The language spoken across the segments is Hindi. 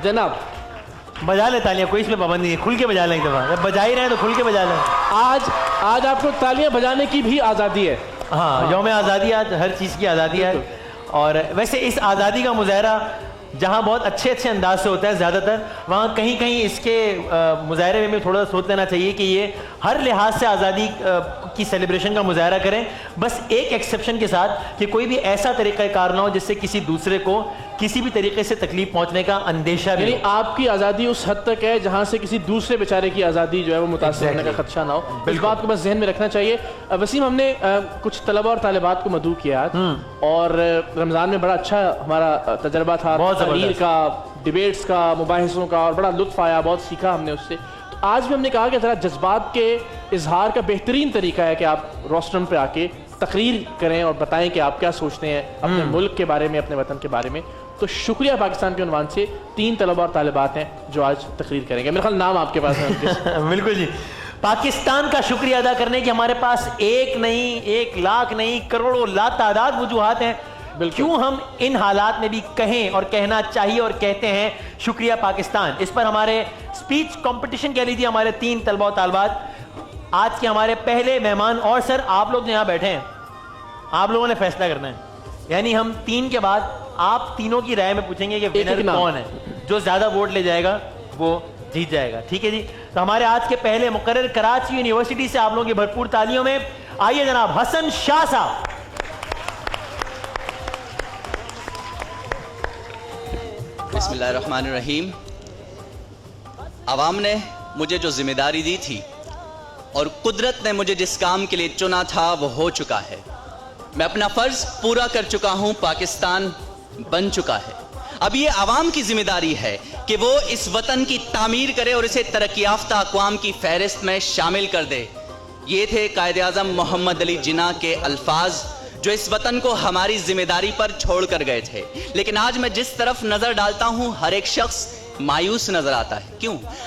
जनाब बजा ले तालियां, कोई इसमें पाबंदी नहीं है, खुल के बजा लें एक दफ़ा, जब बजा ही रहे हैं तो खुल के बजा लें। आज आपको तालियां बजाने की भी आज़ादी है। हाँ, यौम आज़ादी, आज हर चीज़ की आज़ादी है। और वैसे इस आज़ादी का मुजाहरा जहाँ बहुत अच्छे अच्छे अंदाज से होता है ज़्यादातर, वहाँ कहीं कहीं इसके मुजाहरे में भी थोड़ा सोच लेना चाहिए कि ये हर लिहाज से आज़ादी की सेलिब्रेशन का मुजाहरा करें, बस एक एक्सेप्शन के साथ कि कोई भी ऐसा तरीक़ाकार ना हो जिससे किसी दूसरे को किसी भी तरीके से तकलीफ पहुंचने का अंदेशा भी। यानी आपकी आज़ादी उस हद तक है जहां से किसी दूसरे बेचारे की आज़ादी जो है वो मुतासिर होने का खदशा ना हो। इस बात को बस जहन में रखना चाहिए। वसीम, हमने कुछ तलबा और तालिबात को मदऊ किया और रमज़ान में बड़ा अच्छा हमारा तजर्बा था, तकरीर का, डिबेट्स का, मुबाहिसों का, और बड़ा लुत्फ़ आया, बहुत सीखा हमने उससे। तो आज भी हमने कहा कि ज़रा जज्बात के इजहार का बेहतरीन तरीका है कि आप रोस्ट्रम पे आके तकरीर करें और बताएं कि आप क्या सोचते हैं अपने मुल्क के बारे में, अपने वतन के बारे में। तो शुक्रिया पाकिस्तान के उन्वान से 3 तलबा और तालिबात हैं जो आज तकरीर करेंगे। मेरे ख्याल नाम आपके पास है। बिल्कुल जी, पाकिस्तान का शुक्रिया अदा करने की हमारे पास एक नहीं, 1 लाख नहीं, करोड़ों लातादाद वजूहात हैं क्यों हम इन हालात में भी कहें और कहना चाहिए और कहते हैं शुक्रिया पाकिस्तान। इस पर हमारे स्पीच कंपटीशन कह लीजिए, हमारे 3 तलबा और तालिबात आज के हमारे पहले मेहमान। और सर, आप लोग यहाँ बैठे हैं, आप लोगों ने फैसला करना है, यानी हम 3 के बाद आप तीनों की राय में पूछेंगे कि विनर कौन है, जो ज्यादा वोट ले जाएगा वो जीत जाएगा। ठीक है जी। तो हमारे आज के पहले मुकर्रर कराची यूनिवर्सिटी से आप लोगों की भरपूर तालियों में आइए जनाब हसन शाह साहब। बिस्मिल्लाहिर्रहमानिर्रहीम। आवाम ने मुझे जो जिम्मेदारी दी थी और कुदरत ने मुझे जिस काम के लिए चुना था वो हो चुका है। मैं अपना फर्ज पूरा कर चुका हूं, पाकिस्तान बन चुका है। अब ये आवाम की जिम्मेदारी है कि वो इस वतन की तामीर करे और इसे तरक्की याफ्ता अक़वाम की फहरिस्त में शामिल कर दे। ये थे कायद आज़म मोहम्मद अली जिन्ना के अल्फाज जो इस वतन को हमारी जिम्मेदारी पर छोड़ कर गए थे। लेकिन आज मैं जिस तरफ नजर डालता हूं हर एक शख्स मायूस नजर आता है।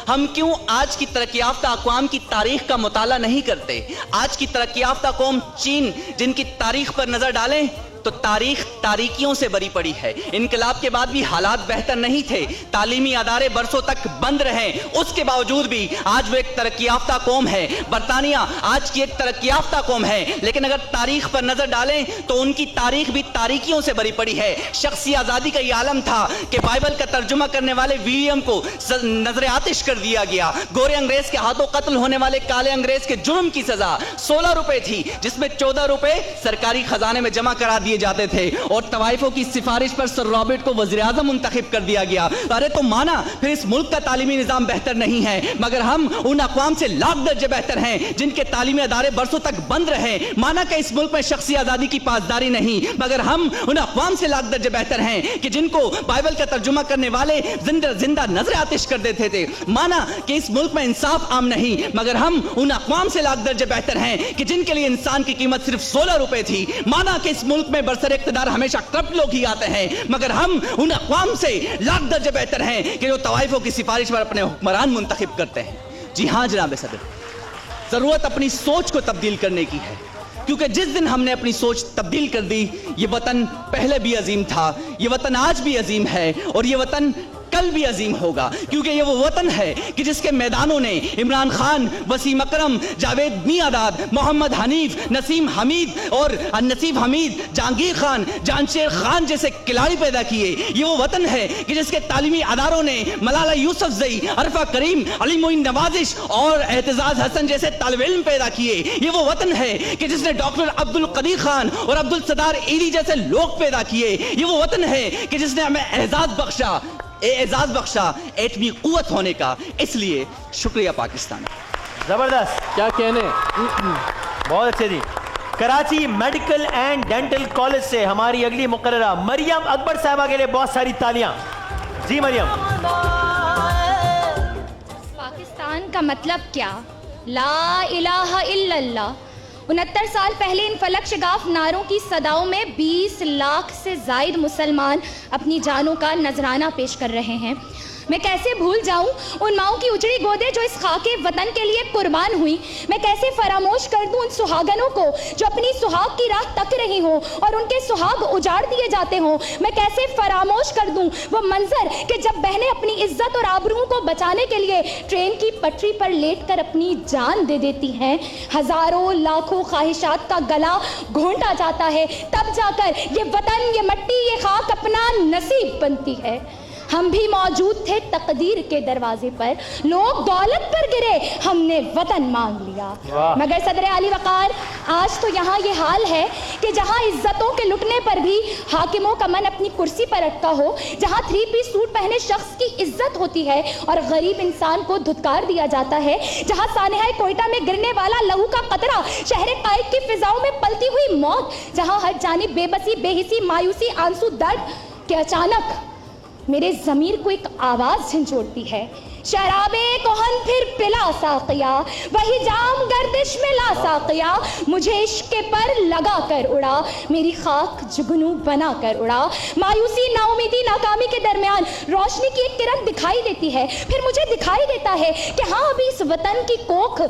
हम क्यों आज की तरक्की याफ्ता अक़वाम की तारीख का मुताला नहीं करते? आज की तरक्की याफ्ता कौम चीन, जिनकी तारीख पर नजर डालें तो तारीख तारीकियों से भरी पड़ी है। इनकलाब के बाद भी हालात बेहतर नहीं थे, तालीमी अदारे बरसों तक बंद रहे, उसके बावजूद भी आज वो एक तरक्की याफ्ता कौम है। बरतानिया आज की एक तरक्की याफ्ता कौम है, लेकिन अगर तारीख पर नजर डालें तो उनकी तारीख भी तारीकियों से भरी पड़ी है। शख्सी आजादी का ये आलम था कि बाइबल का तर्जुमा करने वाले विलियम को नजर आतिश कर दिया गया। गोरे अंग्रेज के हाथों कत्ल होने वाले काले अंग्रेज के जुर्म की सजा 16 रुपए थी, जिसमें 14 रुपए सरकारी खजाने में जमा करा दिए जाते थे। और तवाइफों की सिफारिश पर सर रॉबर्ट को वज़ीर आज़म मुंतखब कर दिया गया। अरे तो माना फिर इस मुल्क का तालीमी निज़ाम बेहतर नहीं है, मगर हम उन अक़वाम से लाख दर्जे बेहतर हैं जिनके तालीमी अदारे बरसों तक बंद रहे। माना कि इस मुल्क में शख्सी आज़ादी की पासदारी नहीं, मगर हम उन अक़वाम से लाख दर्जे बेहतर हैं कि जिनको बाइबल का तर्जुमा करने वाले जिंदा नजर आतिश कर देते थे। माना कि इस मुल्क में इंसाफ आम नहीं, मगर हम उन अक़वाम से लाख दर्जे बेहतर हैं कि जिनके लिए इंसान की कीमत सिर्फ 16 रुपए थी। माना कि इस मुल्क में बरसर इक़्तिदार हमेशा करप्ट लोग ही आते हैं, मगर हम उन अक़वाम से लाख दर्जे बेहतर हैं कि जो तवाइफों की सिफारिश पर अपने हुक्मरान मुंतखब करते हैं। जी हाँ जनाब सदर, जरूरत अपनी सोच को तब्दील करने की है, क्योंकि जिस दिन हमने अपनी सोच तब्दील कर दी, ये वतन पहले भी अजीम था, ये वतन आज भी अजीम है और ये वतन कल भी अजीम होगा। क्योंकि ये वो वतन है कि जिसके मैदानों ने इमरान खान, वसीम अकरम, जावेद मियादाद, मोहम्मद हनीफ, नसीम हमीद और नसीब हमीद, जहांगीर खान, जानशेर खान जैसे खिलाड़ी पैदा किए। ये वो वतन है कि जिसके तालीमी अदारों ने मलाला यूसुफजई, अरफा करीम, अली मोइन नवाजिश और एहतजाज हसन जैसे तालिब इल्म पैदा किए। ये वो वतन है कि जिसने डॉक्टर अब्दुल कदीर खान और अब्दुल सदार ईदी जैसे लोग पैदा किए। ये वो वतन है कि जिसने हमें एजाज बख्शा एटमी कुव्वत होने का। इसलिए शुक्रिया पाकिस्तान। जबरदस्त, क्या कहने, बहुत अच्छे जी। Karachi medical and dental college से हमारी अगली मुकर्ररा मरियम अकबर साहबा के लिए बहुत सारी तालियां। जी मरियम। पाकिस्तान का मतलब क्या? ला इलाहा इल्लल्लाह। 69 साल पहले इन फलक शगाफ नारों की सदाओं में 20 लाख से जायद मुसलमान अपनी जानों का नजराना पेश कर रहे हैं। मैं कैसे भूल जाऊं उन माओं की उजड़ी गोदे जो इस खाके वतन के लिए कुर्बान हुई। मैं कैसे फरामोश कर दूं उन सुहागनों को जो अपनी सुहाग की राह तक रही हो और उनके सुहाग उजाड़ दिए जाते हो। मैं कैसे फरामोश कर दूं वो मंजर कि जब बहनें अपनी इज्जत और आबरूओं को बचाने के लिए ट्रेन की पटरी पर लेटकर अपनी जान दे देती हैं। हजारों लाखों ख्वाहिशात का गला घोंटा जाता है, तब जाकर ये वतन, ये मट्टी, ये खाक अपना नसीब बनती है। हम भी मौजूद थे तकदीर के दरवाजे पर, लोग दौलत पर गिरे, हमने वतन मांग लिया। मगर सदर आली वकार, आज तो यहाँ ये हाल है कि जहाँ इज्जतों के लुटने पर भी हाकिमों का मन अपनी कुर्सी पर अटका हो, जहाँ 3 पीस सूट पहने शख्स की इज्जत होती है और गरीब इंसान को धुतकार दिया जाता है, जहाँ सानेहाए कोयटा में गिरने वाला लहू का कतरा, शहर कायद की फिजाओं में पलती हुई मौत, जहाँ हर जानिब बेबसी, बेहिसी, मायूसी, आंसू, दर्द के अचानक मेरे ज़मीर को एक आवाज़ झंझोड़ती है, शराबे कोहन फिर पिला साकिया, वही जाम गर्दिश में ला साकिया, मुझे इश्क पर लगा कर उड़ा, मेरी खाक जुगनू बना कर उड़ा। मायूसी, नाउमीदी, नाकामी के दरमियान रोशनी की एक किरण दिखाई देती है। फिर मुझे दिखाई देता है कि हाँ, अभी इस वतन की कोख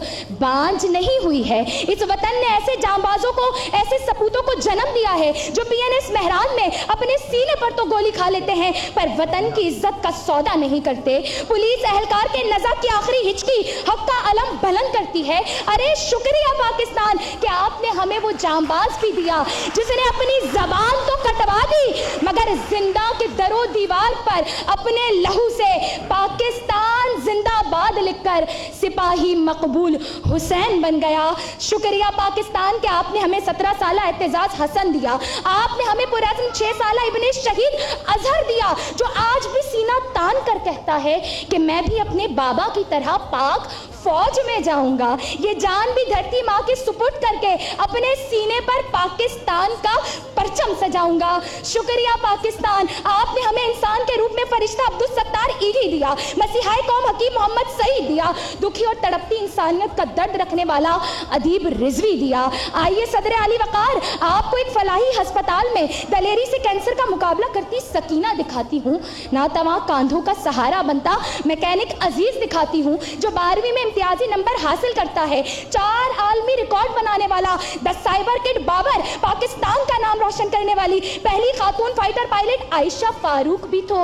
बांझ नहीं हुई है। इस वतन ने ऐसे जांबाजों को, ऐसे सपूतों को जन्म दिया है जो PNS मेहरान में अपने सीने पर तो गोली खा लेते हैं पर वतन की इज्जत का सौदा नहीं करते। पुलिस एहलकार के नज़ा की आखिरी हिचकी हक का अलम बुलंद करती है। अरे शुक्रिया पाकिस्तान कि आपने हमें वो जांबाज भी दिया जिसने अपनी जबान तो कटवा दी मगर जिंदा के दरो दीवार पर अपने लहू से पाकिस्तान जिंदाबाद लिखकर सिपाही मकबूल हुसैन बन गया। शुक्रिया पाकिस्तान कि आपने हमें 17 साल एतजाज हसन दिया, आपने हमें पुरअज़्म 6 साल इब्ने शहीद अजहर दिया जो आज भी सीना तान कर कहता है कि मैं भी अपने बाबा की तरह पाक फौज में जाऊंगा। ये जान भी धरती माँ के सुपुर्द करके अपने सीने पर पाकिस्तान का परचम सजाऊंगा। शुक्रिया पाकिस्तान, आपने हमें इंसान के रूप में फरिश्ता अब्दुल सत्तार ईदी दिया, मसीहाए कौम हकीम मोहम्मद सईद दिया, दुखी और तड़पती इंसानियत का दर्द रखने वाला अदीब रिजवी दिया। आइए सदर आली वकार, आपको एक फलाही अस्पताल में दलेरी से कैंसर का मुकाबला करती सकीना दिखाती हूँ। नातवा कांधों का सहारा बनता मैकेनिक अजीज दिखाती हूँ जो 12वीं में इम्तियाजी नंबर हासिल करता है। 4 आलमी रिकॉर्ड बनाने वाला 10 साइबर किड बाबर, पाकिस्तान का नाम रोशन करने वाली पहली खातून फाइटर पायलट आयशा फारूक भी तो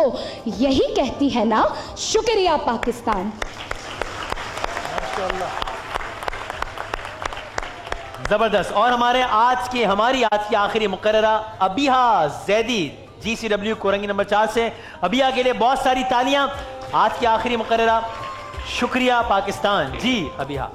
यही कहती है ना, शुक्रिया पाकिस्तान। जबरदस्त। और हमारी आज की आखिरी मुकर्ररा अबिहा जैदी, GCW कोरंगी नंबर 4 से। अबिहा के लिए बहुत सारी तालियां। आज की आखिरी मुकर्ररा, शुक्रिया पाकिस्तान। जी अबिहा।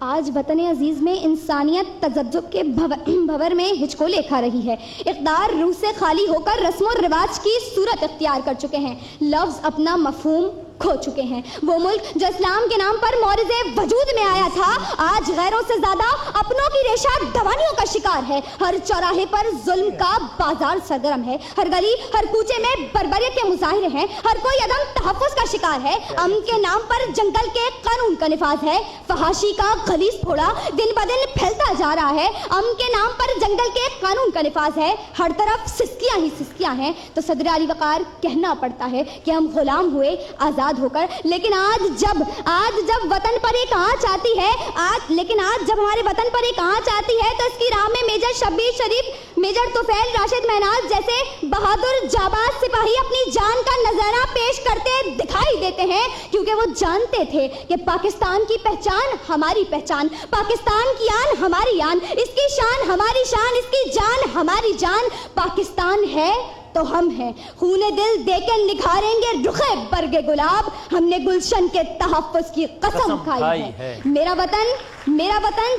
आज वतन अजीज में इंसानियत तजब्जुब के भंवर में हिचकोले खा रही है। इक़्तिदार रूह से खाली होकर रस्म और रिवाज की सूरत इख्तियार कर चुके हैं। लफ्ज़ अपना मफहूम खो चुके हैं। वो मुल्क जो इस्लाम के नाम पर मौरिज़े वजूद में आया था, आज गैरों से ज्यादा अपनों की रेशा दवानियों का शिकार है। हर चौराहे पर जुल्म का बाजार सरगर्म है। हर गली हर कूचे में बर्बरियत के मुजाहिरे हैं। हर कोई अदम तहफ़्फ़ुज़ का शिकार है। अमन के नाम पर जंगल के कानून का निफाज है। फहाशी का गलीज़ फोड़ा दिन ब दिन फैलता जा रहा है। अमन के नाम पर जंगल के कानून का निफाज है। हर तरफ सिस्कियां ही सिस्कियां हैं। तो सदर आली वकार कहना पड़ता है कि हम गुलाम हुए आजाद होकर, लेकिन आज जब वतन पर एक आंच आती है, आज जब हमारे वतन पर एक आंच आती है तो इसकी राह में मेजर शब्बीर शरीफ, मेजर तुफैल राशिद महनाज जैसे बहादुर जाबाज सिपाही अपनी जान का नजराना पेश करते दिखाई देते हैं, क्योंकि वो जानते थे कि पाकिस्तान की पहचान हमारी पहचान, पाकिस्तान की आन हमारी आन, इसकी शान हमारी शान, इसकी जान हमारी जान। पाकिस्तान है तो हम हैं, खूने दिल देके निखारेंगे रुखे बरगे गुलाब, हमने गुलशन के तहफ़्फ़ुज़ की कसम खाई है। मेरा वतन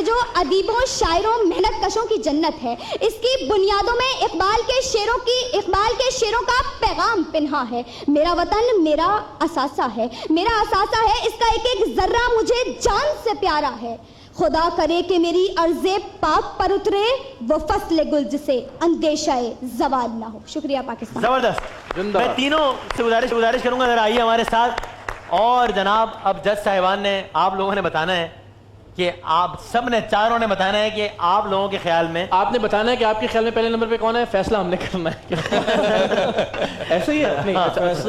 जो अदीबों, शायरों, मेहनत कशों की जन्नत है, इसकी बुनियादों में इकबाल के शेरों का पैगाम पिन्हा है। मेरा वतन मेरा असासा है, इसका एक एक जर्रा मुझे जान से प्यारा है। खुदा करे कि मेरी अर्ज़े पाक पर उतरे वो फस्ल गुल जिसे अंदेशाए ज़वाल ना हो। शुक्रिया पाकिस्तान। जबरदस्त। मैं तीनों से गुजारिश करूंगा, जरा आइए हमारे साथ। और जनाब, अब जज साहिबान ने, आप लोगों ने बताना है कि आप सब ने चारों ने बताना है कि आप लोगों के ख्याल में आपने बताना है कि आपके ख्याल में पहले नंबर पे कौन है, फैसला हमने करना है। ऐसे ही है? नहीं,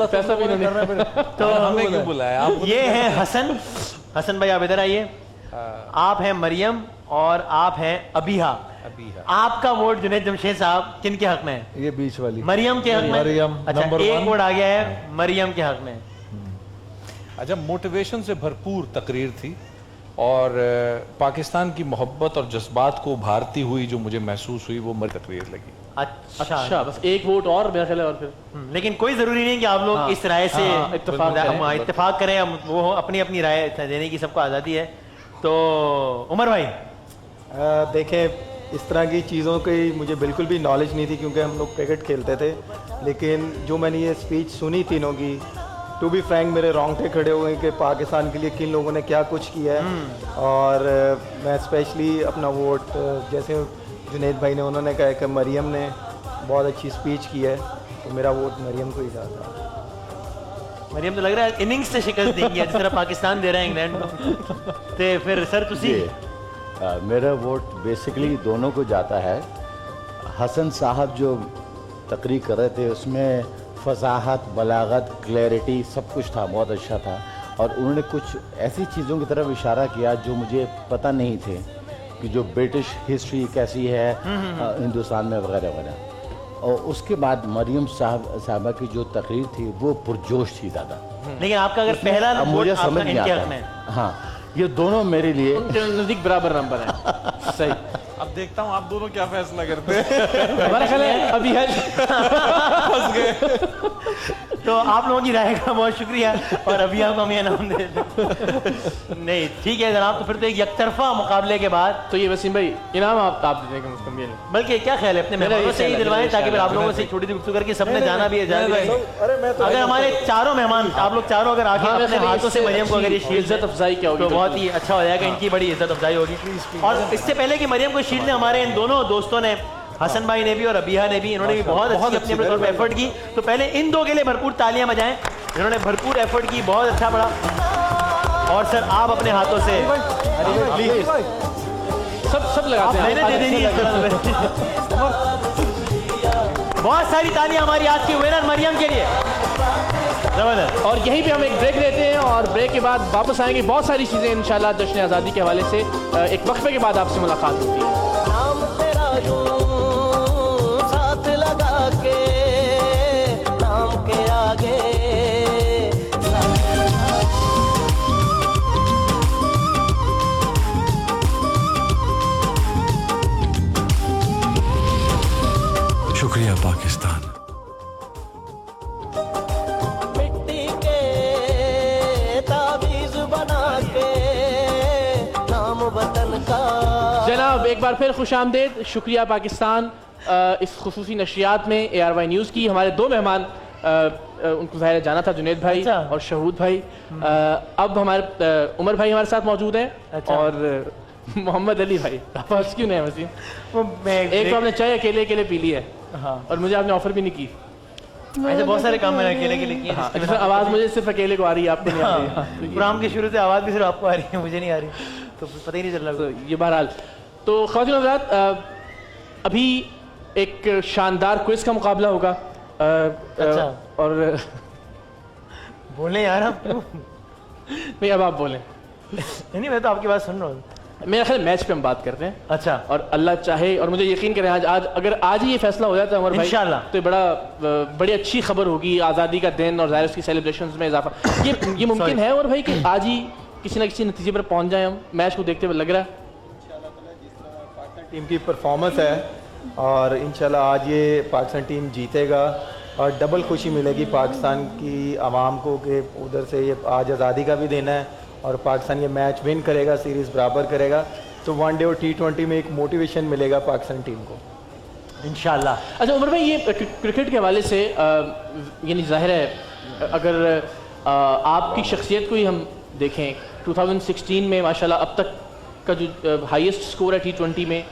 फैसला भी नहीं। तो हमने क्यों बुलाया आप? ये है हसन भाई, आप इधर आइए। आप हैं मरियम और आप हैं अबीहा। आपका वोट जुनैद जमशेद साहब किन के हक में है? ये बीच वाली मरियम के हक में। मरियम अच्छा, नंबर एक 1। वोट आ गया है मरियम के हक में। अच्छा, मोटिवेशन से भरपूर तकरीर थी और पाकिस्तान की मोहब्बत और जज्बात को उभारती हुई जो मुझे महसूस हुई वो मेरी तकरीर लगी। अच्छा, बस एक वोट और मेरा ख्याल है, और फिर लेकिन कोई जरूरी नहीं कि आप लोग इस राय से इत्तेफाक करें। वो अपनी अपनी राय देने की सबको आज़ादी है। तो उमर भाई, देखें, इस तरह की चीज़ों की मुझे बिल्कुल भी नॉलेज नहीं थी क्योंकि हम लोग क्रिकेट खेलते थे, लेकिन जो मैंने ये स्पीच सुनी तीनों की, टू बी फ्रैंक मेरे रोंगटे खड़े हो गए कि पाकिस्तान के लिए किन लोगों ने क्या कुछ किया है। और मैं स्पेशली अपना वोट, जैसे जुनैद भाई ने उन्होंने कहा कि मरियम ने बहुत अच्छी स्पीच की है, तो मेरा वोट मरियम को ही जाता है। मरियम तो लग रहा है इनिंग्स से शिकस्त देंगी जिस तरह पाकिस्तान दे रहा है इंग्लैंड को। तो फिर सर तुसी? मेरा वोट बेसिकली दोनों को जाता है। हसन साहब जो तकरीर कर रहे थे उसमें फसाहत, बलागत, क्लैरिटी सब कुछ था, बहुत अच्छा था। और उन्होंने कुछ ऐसी चीज़ों की तरफ इशारा किया जो मुझे पता नहीं थे कि जो ब्रिटिश हिस्ट्री कैसी है हिंदुस्तान में वगैरह वगैरह। और उसके बाद मरियम साहबा की जो तकरीर थी वो पुरजोश थी ज़्यादा। लेकिन आपका अगर पहला मुझे समझ नहीं आता। हाँ, ये दोनों मेरे लिए नजदीक बराबर नंबर है। सही। अब देखता हूँ आप दोनों क्या फैसला करते हैं। हमारा ख्याल है अभी है। तो आप लोगों की राय का बहुत शुक्रिया और अभी आपको हम ये नाम दे नहीं, ठीक है जनाब। तो फिर तो एक यकतरफा मुकाबले के बाद तो ये वसीम भाई इनाम आप दे देंगे मुझको, ये बल्कि क्या ख्याल है अपने मेहमानों से ही दिलवाएं ताकि फिर आप लोगों से छोटी सी गुफ्तगू करके सबने जाना भी है। अगर हमारे चारों मेहमान, आप लोग चारों अगर आगे अपने हाथों से मरियम को अगर ये शील्ड इज्जत अफजाई क्या होगी तो बहुत ही अच्छा हो जाएगा। इनकी बड़ी इज्जत अफजाई होगी। और इससे पहले कि मरियम को शील्ड ने, हमारे इन दोनों दोस्तों ने, हसन भाई ने भी और अबिया ने भी, इन्होंने भी बहुत अच्छी अपने तौर पर एफर्ट की। तो पहले इन दो के लिए भरपूर तालियां बजाएं, इन्होंने भरपूर एफर्ट की, बहुत अच्छा पड़ा। और सर आप अपने हाथों से सब लगाते हैं, मैंने दे देनी है। बहुत सारी तालियां हमारी आज की विनर मरियम के लिए। जबरदस्त। और यहीं पे हम एक ब्रेक लेते हैं और ब्रेक के बाद वापस आएंगे। बहुत सारी चीज़ें इंशाल्लाह जश्न आज़ादी के हवाले से एक वक्फे के बाद आपसे मुलाकात होती है। नाम तेरा यूं साथ लगा के नाम के आगे शुक्रिया पाकिस्तान। मिट्टी के ताबीज बना के नाम वतन का। जनाब एक बार फिर खुशामदेद, शुक्रिया पाकिस्तान। इस खुसूसी नशरियात में ARY न्यूज़ की हमारे दो मेहमान, उनको ज़ाहिर जाना था, जुनैद भाई और शहूद भाई। अब हमारे उमर भाई हमारे साथ मौजूद हैं और मोहम्मद अली भाई। आप क्यों नहीं वसीम? एक तो आपने चाय अकेले अकेले पी ली है और मुझे आपने ऑफर भी नहीं की। ऐसे बहुत सारे काम मैंने अकेले के लिए किए। जैसे आवाज़ मुझे सिर्फ अकेले को आ रही है, आपको नहीं आ रही है। प्रोग्राम के शुरू से आवाज़ भी सिर्फ आपको आ रही है, मुझे नहीं आ रही, तो पता ही नहीं चल रहा। तो ये बहरहाल, तो ख्वातीन हज़रात अभी एक शानदार क्विज का मुकाबला होगा। अच्छा। और बोले यार आप क्यों? नहीं, अब आप बोलें। नहीं, मैं तो आपकी बात सुन रहा हूँ। मेरा ख्याल मैच पे हम बात करते हैं। अच्छा। और अल्लाह चाहे और मुझे यकीन करें आज अगर आज ही ये फैसला हो जाता है उमर भाई इंशाल्लाह, तो बड़ी अच्छी खबर होगी, आज़ादी का दिन और ज़ाहिर उसकी सेलिब्रेशंस में इजाफा। ये मुमकिन है और भाई कि आज ही किसी ना किसी नतीजे पर पहुंच जाए हम मैच को देखते हुए, लग रहा है टीम की परफॉर्मेंस है और इंशाल्लाह आज ये पाकिस्तान टीम जीतेगा और डबल खुशी मिलेगी पाकिस्तान की आवाम को कि उधर से ये आज आज़ादी का भी देना है और पाकिस्तान ये मैच विन करेगा, सीरीज़ बराबर करेगा, तो वनडे और T20 में एक मोटिवेशन मिलेगा पाकिस्तान टीम को इंशाल्लाह। अच्छा उमर भाई, ये क्रिकेट के हवाले से यानी जाहिर है अगर आपकी शख्सियत को ही हम देखें, 2016 में माशाल्लाह अब तक का जो हाईएस्ट स्कोर है T20 में,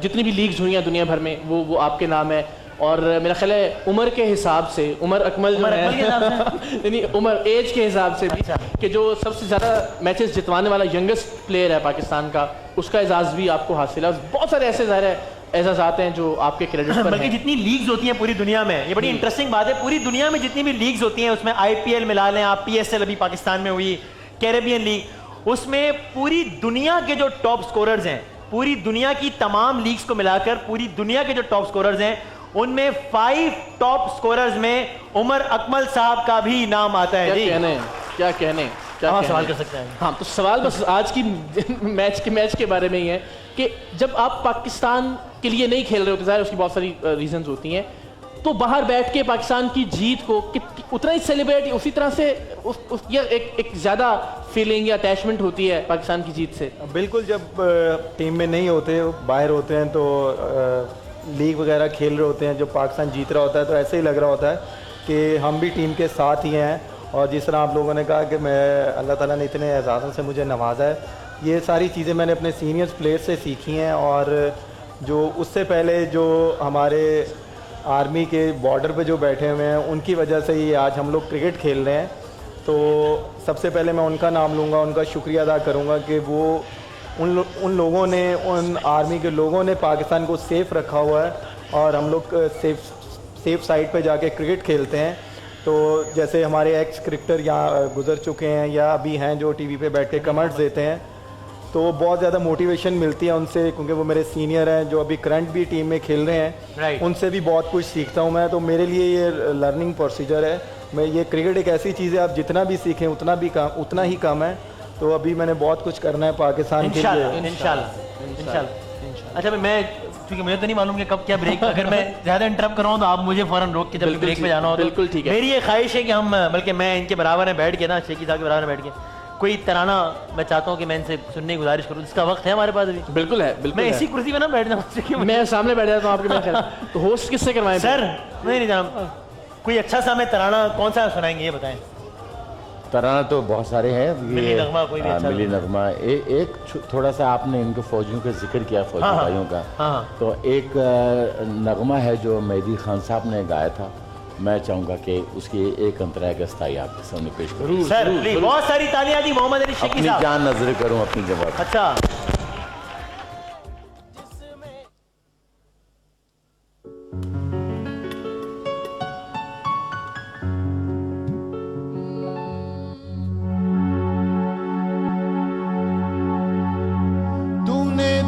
जितनी भी लीग्स हुई हैं दुनिया भर में वो आपके नाम है। और मेरा ख्याल है उम्र के हिसाब से उमर अकमल जो है नहीं उम्र एज के हिसाब से भी कि जो सबसे ज़्यादा मैचेस जितवाने वाला यंगेस्ट प्लेयर है पाकिस्तान का, उसका एजाज़ भी आपको हासिल है। बहुत सारे ऐसे ज़ाहिर है एजाज़ात हैं जो आपके क्रेडिट पर बल्कि जितनी लीग्स होती हैं पूरी दुनिया में, ये बड़ी इंटरेस्टिंग बात है, पूरी दुनिया में जितनी भी लीग्स होती हैं उसमें IPL मिला लें आप, PSL अभी पाकिस्तान में हुई, कैरेबियन लीग, उसमें पूरी दुनिया के जो टॉप स्कोरर्स हैं, पूरी दुनिया की तमाम लीग्स को मिलाकर पूरी दुनिया के जो टॉप स्कोरर्स हैं उनमें 5 टॉप स्कोरर्स में उमर अकमल साहब का भी नाम आता है। क्या कहने सवाल कर सकते हैं। हाँ, तो सवाल बस आज की मैच के बारे में ही है कि जब आप पाकिस्तान के लिए नहीं खेल रहे होते, ज़ाहिर उसकी बहुत सारी रीजंस होती हैं, तो बाहर बैठ के पाकिस्तान की जीत को उतना ही सेलिब्रेट उसी तरह से या एक ज़्यादा फीलिंग या अटैचमेंट होती है पाकिस्तान की जीत से? बिल्कुल, जब टीम में नहीं होते, बाहर होते हैं, तो लीग वगैरह खेल रहे होते हैं, जब पाकिस्तान जीत रहा होता है तो ऐसे ही लग रहा होता है कि हम भी टीम के साथ ही हैं। और जिस तरह आप लोगों ने कहा कि मैं अल्लाह ताला ने इतने एजाज़ों से मुझे नवाजा है, ये सारी चीज़ें मैंने अपने सीनियर्स प्लेयर्स से सीखी हैं। और जो उससे पहले जो हमारे आर्मी के बॉर्डर पे जो बैठे हुए हैं, उनकी वजह से ही आज हम लोग क्रिकेट खेल रहे हैं। तो सबसे पहले मैं उनका नाम लूँगा, उनका शुक्रिया अदा करूँगा कि वो उन लोगों ने, उन आर्मी के लोगों ने पाकिस्तान को सेफ़ रखा हुआ है और हम लोग सेफ साइड पे जाके क्रिकेट खेलते हैं। तो जैसे हमारे एक्स क्रिकेटर यहाँ गुजर चुके हैं या अभी हैं जो टीवी पे बैठ के कमेंट्स देते हैं, तो बहुत ज़्यादा मोटिवेशन मिलती है उनसे, क्योंकि वो मेरे सीनियर हैं जो अभी करंट भी टीम में खेल रहे हैं। उनसे भी बहुत कुछ सीखता हूँ मैं। तो मेरे लिए ये लर्निंग प्रोसीजर है। मैं ये क्रिकेट एक ऐसी चीज़ है, आप जितना भी सीखें उतना ही कम है। तो अभी मैंने बहुत कुछ करना है पाकिस्तान के लिए, इंशाल्लाह। अच्छा, मैं क्योंकि मुझे तो नहीं मालूम कि कब क्या ब्रेक, अगर मैं ज़्यादा इंटरप्ट कर रहा हूँ तो आप मुझे फ़ौरन रोक के जब ब्रेक पे जाना हो तो बिल्कुल ठीक है। मेरी ये ख्वाहिश है कि हम, बल्कि मैं इनके बराबर में बैठ के ना, शेखी साहब के बराबर में बैठ के कोई तराना मैं चाहता हूँ कि मैं इनसे सुनने की गुजारिश करूँ। इसका वक्त है हमारे पास अभी? बिल्कुल है, बिल्कुल। मैं इसी कुर्सी पे ना बैठ जाऊँ, मैं सामने बैठ जाता हूँ आपके। तो होस्ट किससे करवाएं सर? नहीं जाना, कोई अच्छा सा हमें तराना कौन सा सुनाएंगे ये बताएं। तराना तो बहुत सारे हैं, मिली नगमा कोई भी अच्छा मिली नगमा। एक थोड़ा सा आपने इनके फौजियों का जिक्र किया, फौजी भाइयों का, तो एक नगमा है जो मेहदी खान साहब ने गाया था, मैं चाहूँगा कि उसकी एक अंतराय का स्थाई आपके सामने पेश करूँ। सर प्लीज, बहुत सारी तालियां दी मोहम्मद अली शेखी अपनी साहब। जान नजर करूँ अपनी जवाब। अच्छा,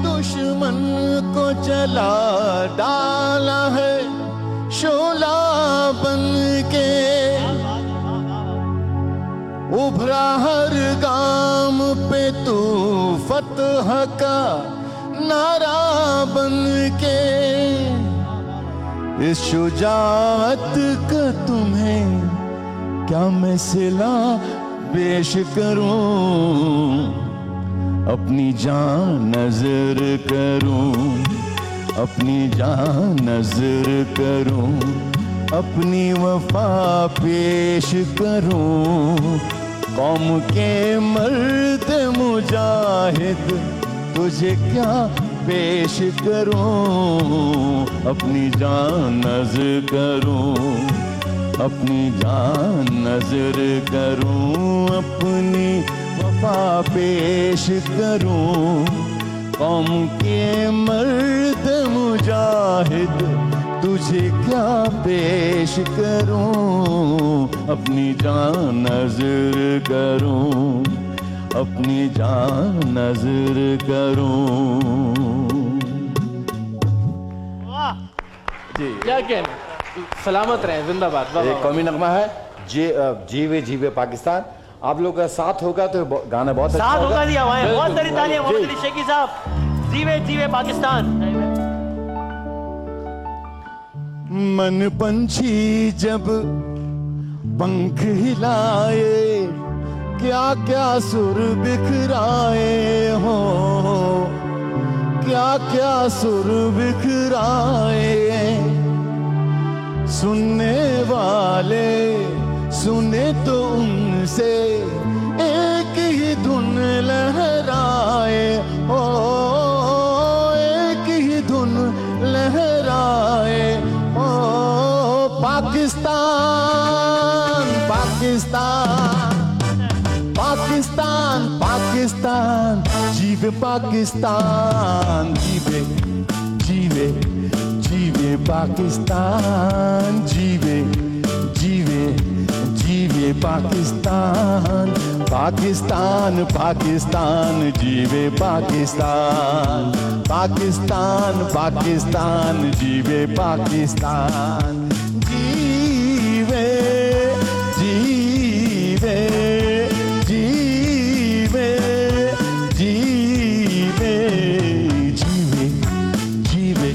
दुश्मन को जला डाला है शोला बन के, उभरा हर गाम पे तू फतह का नारा बन के। इस शुजाअत का तुम्हें क्या मैं सिला पेश करूं, अपनी जान नजर करूं, अपनी जान नजर करूं, अपनी वफा पेश करूं। कौम के मर्द मुजाहिद तुझे क्या पेश करूं, अपनी जान नजर करूं, अपनी जान नजर करूं, अपनी वफा पेश करूं। कौम के मर्द मुजाहिद तुझे क्या पेश करूं, अपनी जान नजर करूं, अपनी जान नजर करूं। जी, क्या कहना, सलामत रहे, जिंदाबाद। एक कौमी नगमा है, जीवे जीवे पाकिस्तान। आप लोग का साथ होगा तो गाना बहुत अच्छा साथ होगा जी। हवाएं, बहुत सारी तालियां मोहम्मद अली शेखी साहब। जीवे जीवे पाकिस्तान। मन पंछी जब पंख हिलाए, क्या क्या सुर बिखराए हो, क्या क्या सुर बिखराए। सुनने वाले सुने तो उनसे एक ही धुन लहराए, ओ एक ही धुन लहराए, ओ पाकिस्तान पाकिस्तान जीवे पाकिस्तान जीवे जीवे जीवे पाकिस्तान जीवे जीवे जीवे पाकिस्तान पाकिस्तान पाकिस्तान जीवे पाकिस्तान पाकिस्तान पाकिस्तान जीवे पाकिस्तान जीवे जीवे जीवे जीवे जीवे जीवे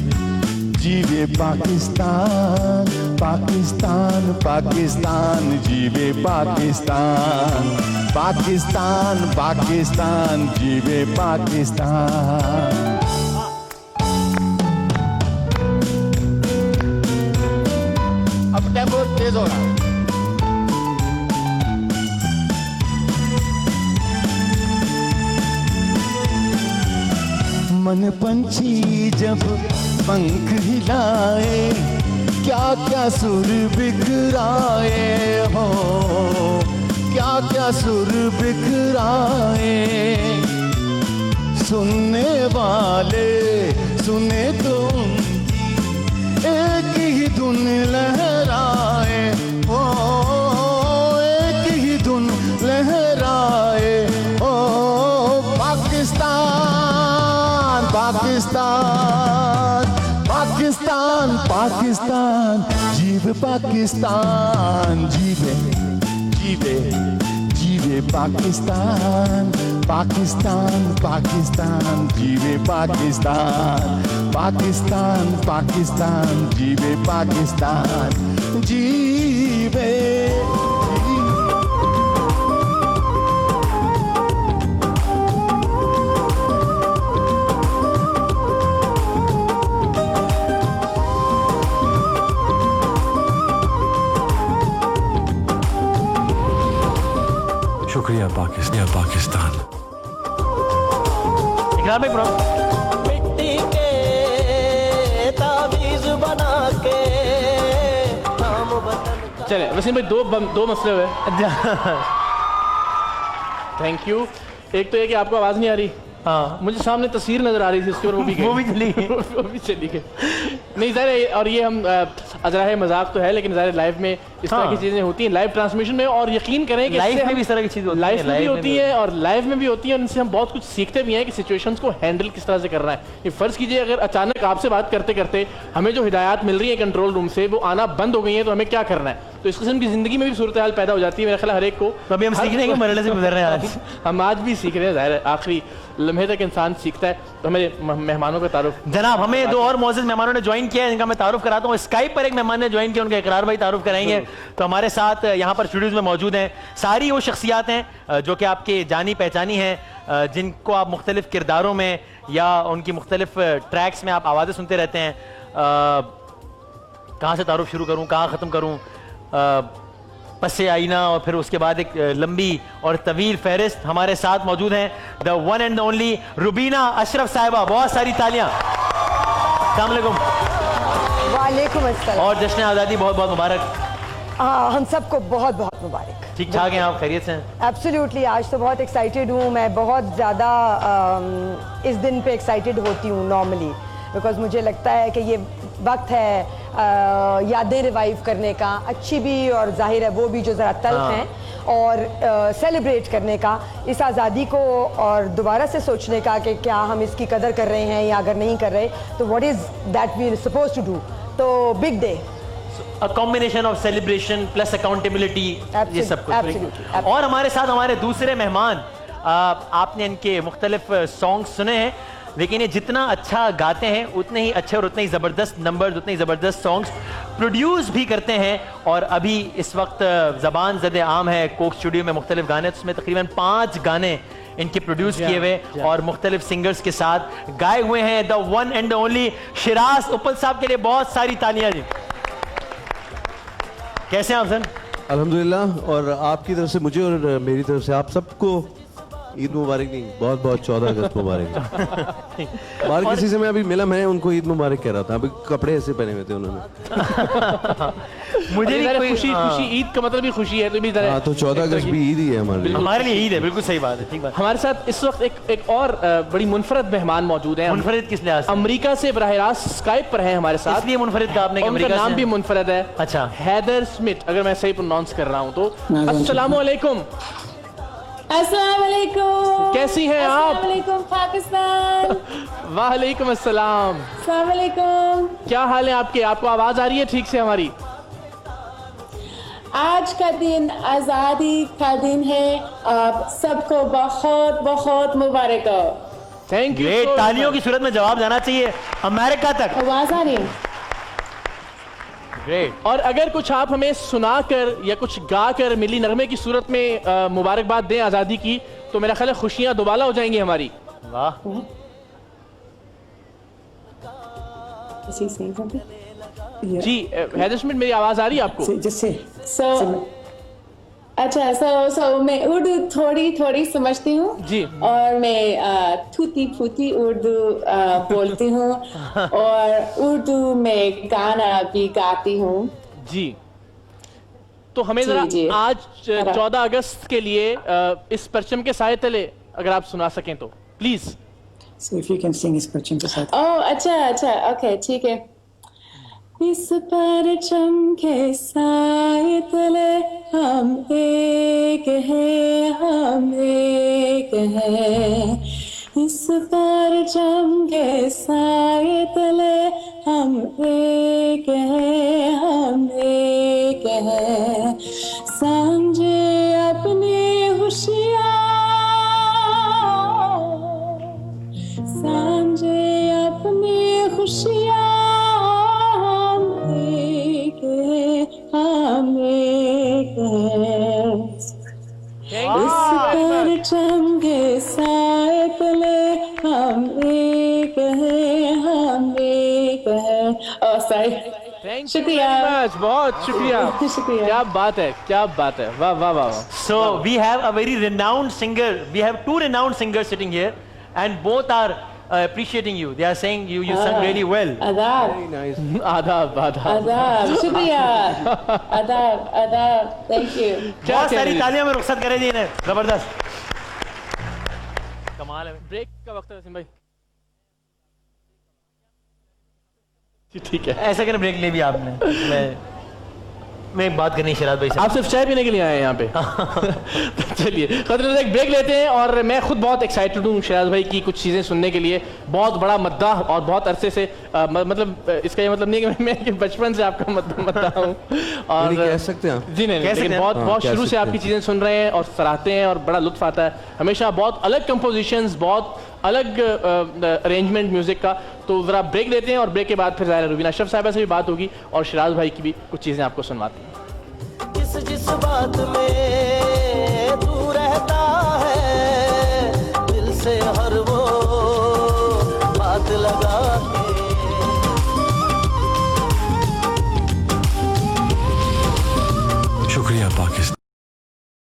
जीवे पाकिस्तान पाकिस्तान पाकिस्तान जीवे पाकिस्तान पाकिस्तान पाकिस्तान जीवे पाकिस्तान। अब टेम्पो तेज हो रहा है। मन पंछी जब पंख हिलाए क्या क्या सुर बिखराए हो क्या क्या सुर बिखराए सुनने वाले सुने तो एक ही धुन लहराए ओ एक ही धुन लहराए ओ पाकिस्तान पाकिस्तान पाकिस्तान पाकिस्तान जीवे पाकिस्तान जीवे जीवे जीवे पाकिस्तान पाकिस्तान पाकिस्तान जीवे पाकिस्तान पाकिस्तान पाकिस्तान जीवे पाकिस्तान जीवे। शुक्रिया पाकिस्तान। इकरार भाई प्रॉब्लम मिट्टी के ताबीज बना के नाम वतन। चले वसीम भाई दो मसले हुए। Thank you. एक तो ये कि आपको आवाज़ नहीं आ रही। हाँ मुझे सामने तस्वीर नजर आ रही थी उसके ऊपर वो भी चली गई। वो भी चली गई। नहीं ज़ाहिर और ये हम अजराह मजाक तो है लेकिन ज़ाहिर लाइव में इस तरह की चीज़ें होती हैं लाइव ट्रांसमिशन में और यकीन करें कि लाइव में भी इस तरह की चीज़ होती है लाइव में भी होती है और लाइव में भी होती है और इनसे हम बहुत कुछ सीखते भी हैं कि सिचुएशंस को हैंडल किस तरह से करना है। ये फ़र्ज़ कीजिए अगर अचानक आपसे बात करते करते हमें जो हिदायत मिल रही है कंट्रोल रूम से वो आना बंद हो गई है तो हमें क्या करना है। तो इस किस्म की ज़िंदगी में भी सूरत हाल पैदा हो जाती है मेरा ख्याल हर एक को। तो अभी हम सीख रहे हैं कि मरने से गुजर रहे हैं आज। हम आज भी सीख रहे हैं ज़ाहिर है आखिरी लम्हे तक इंसान सीखता है। तो हमें मेहमानों का तारुफ जनाब हमें दो और मौजूद मेहमानों ने ज्वाइन किया है जिनका मैं तारुफ कराता हूँ। स्काइप पर एक मेहमान ने ज्वाइन किया उनका इकरार भाई तारुफ कराएंगे। तो हमारे साथ यहाँ पर स्टूडियोज में मौजूद हैं सारी वो शख्सियात हैं जो कि आपके जानी पहचानी हैं जिनको आप मुख्तलिफ किरदारों में या उनकी मुख्तलिफ ट्रैक्स में आप आवाज़ें सुनते रहते हैं। कहाँ से तारुफ शुरू करूँ कहाँ ख़त्म करूँ। पस्से आईना और फिर उसके बाद एक लंबी और तवील फहरिस्त। हमारे साथ मौजूद हैं the one and only Rubina Ashraf साहिबा। बहुत सारी तालियां। अस्सलाम वालेकुम। वालेकुम अस्सलाम। और जश्न आज़ादी बहुत बहुत मुबारक। हाँ हम सबको बहुत बहुत मुबारक। ठीक ठाक हैं आप खैरियत से हैं? एब्सोल्युटली आज तो बहुत एक्साइटेड हूँ मैं बहुत ज़्यादा इस दिन पे एक्साइटेड होती हूँ नॉर्मली बिकॉज मुझे लगता है कि ये वक्त है यादें रिवाइव करने का अच्छी भी और जाहिर है वो भी जो ज़रा तल्ख हैं और सेलिब्रेट करने का इस आज़ादी को और दोबारा से सोचने का कि क्या हम इसकी कदर कर रहे हैं या अगर नहीं कर रहे तो what is that we suppose to do. तो big day a combination of celebration plus accountability ये सब कुछ। और हमारे साथ हमारे दूसरे मेहमान आपने इनके मुख्तलिफ सॉन्ग सुने हैं लेकिन ये जितना अच्छा गाते हैं उतने ही अच्छे और उतने ही ज़बरदस्त नंबर उतने ही ज़बरदस्त सॉन्ग्स प्रोड्यूस भी करते हैं। और अभी इस वक्त ज़बान ज़द आम है कोक स्टूडियो में मुख्तलिफ गाने उसमें तकरीबन 5 गाने इनके प्रोड्यूस किए हुए और मुख्तलिफ सिंगर्स के साथ गाए हुए हैं the one and only Siraj उपल साहब के लिए बहुत सारी तालियां जी। कैसे हैं आप सर? अल्हम्दुलिल्लाह। और आपकी तरफ से मुझे और मेरी तरफ से आप सबको ईद मुबारक नहीं, बहुत बहुत 14 अगस्त मुबारक। बाहर किसी से मैं अभी मिला, मैं उनको ईद मुबारक कह रहा था, अभी कपड़े ऐसे पहने हुए थे उन्होंने। मुझे भी खुशी ईद का मतलब ही खुशी है, तो भी हाँ, तो 14 अगस्त भी ईद ही है हमारे लिए ईद है, बिल्कुल सही बात है, ठीक बात। हमारे साथ इस वक्त एक और बड़ी मुनफरद मेहमान मौजूद हैं। मुनफरद किस लिहाज से? अमेरिका से बराह रास्त स्काइप पर हैं हमारे साथ, इसलिए मुनफरद का आपने उनका नाम भी मुनफरद है। अच्छा, हैदर स्मिथ, अगर मैं सही प्रोनाउंस कर रहा हूँ तो। अस्सलाम वालेकुम। अस्सलाम वालेकुम। कैसी हैं आप? अस्सलाम वालेकुम पाकिस्तान। वालेकुम अस्सलाम। अस्सलाम वालेकुम। क्या हाल है आपके? आपको आवाज आ रही है ठीक से हमारी? आज का दिन आज़ादी का दिन है, आप सबको बहुत बहुत मुबारक हो। Thank you. तालियों की सूरत में जवाब जाना चाहिए अमेरिका तक। आवाज आ रही है? ग्रेट। और अगर कुछ आप हमें सुनाकर या कुछ गाकर मिली नगमे की सूरत में मुबारकबाद दें आज़ादी की, तो मेरा ख्याल है खुशियां दोबाला हो जाएंगी हमारी। वाह। जी हैदर स्मिथ, मेरी आवाज आ रही है आपको? अच्छा, मैं उर्दू थोड़ी समझती हूँ जी, और मैं टूटी फूटी उर्दू बोलती हूँ और उर्दू में गाना भी गाती हूँ जी। तो हमें जरा जी। आज 14 अगस्त के लिए इस परचम के साए तले अगर आप सुना सकें तो please. So if you can sing इस परचम के साथ। ओह अच्छा, ओके ठीक है। इस परचम के साए तले हम एक हैं, हम एक हैं। इस परचम के साए तले हम एक हैं, हम एक हैं। समझे अपनी होशियार, समझे अपनी खुशियाँ, हम एक हैं, हम एक हैं। इस परचम के साए तले हम एक हैं, हम एक हैं। ओह सॉरी, शुक्रिया, बहुत शुक्रिया। क्या बात है, क्या बात है, वाह वाह वाह। So we have a very renowned singer. We have two renowned singers sitting here, and both are appreciating you. They are saying you sung really well. आदाब। Very nice. आदाब आदाब आदाब, शुक्रिया। आदाब आदाब, थैंक यू। बहुत सारी तालियां में रुखसत करें जी इन्हें, जबरदस्त कमाल है। ब्रेक का वक्त है वसीम भाई। ठीक है, ऐसा करें, ब्रेक ले भी आपने। मैं एक बात करनी शराद भाई से। आप सिर्फ चाय पीने के लिए आए हैं यहाँ पे? तो चलिए खतरे से एक ब्रेक लेते हैं। और मैं खुद बहुत एक्साइटेड हूँ शराज भाई की कुछ चीज़ें सुनने के लिए। बहुत बड़ा मद्दाह और बहुत अरसे से मतलब इसका ये मतलब नहीं है कि मैं बचपन से आपका मद्दाह हूँ, और कह सकते हैं जी नहीं, लेकिन बहुत शुरू से आपकी चीज़ें सुन रहे हैं और सराहते हैं और बड़ा लुत्फ आता है हमेशा। बहुत अलग कंपोजिशंस, बहुत अलग अरेंजमेंट म्यूजिक का। तो ज़रा ब्रेक लेते हैं और ब्रेक के बाद फिर ज़ाहिर रुबीना अशरफ साहिबा से भी बात होगी और शिराज भाई की भी कुछ चीज़ें आपको सुनवाती हैं। जिस बात में तू रहता है, दिल से हर वो बात लगा के। शुक्रिया पाकिस्तान।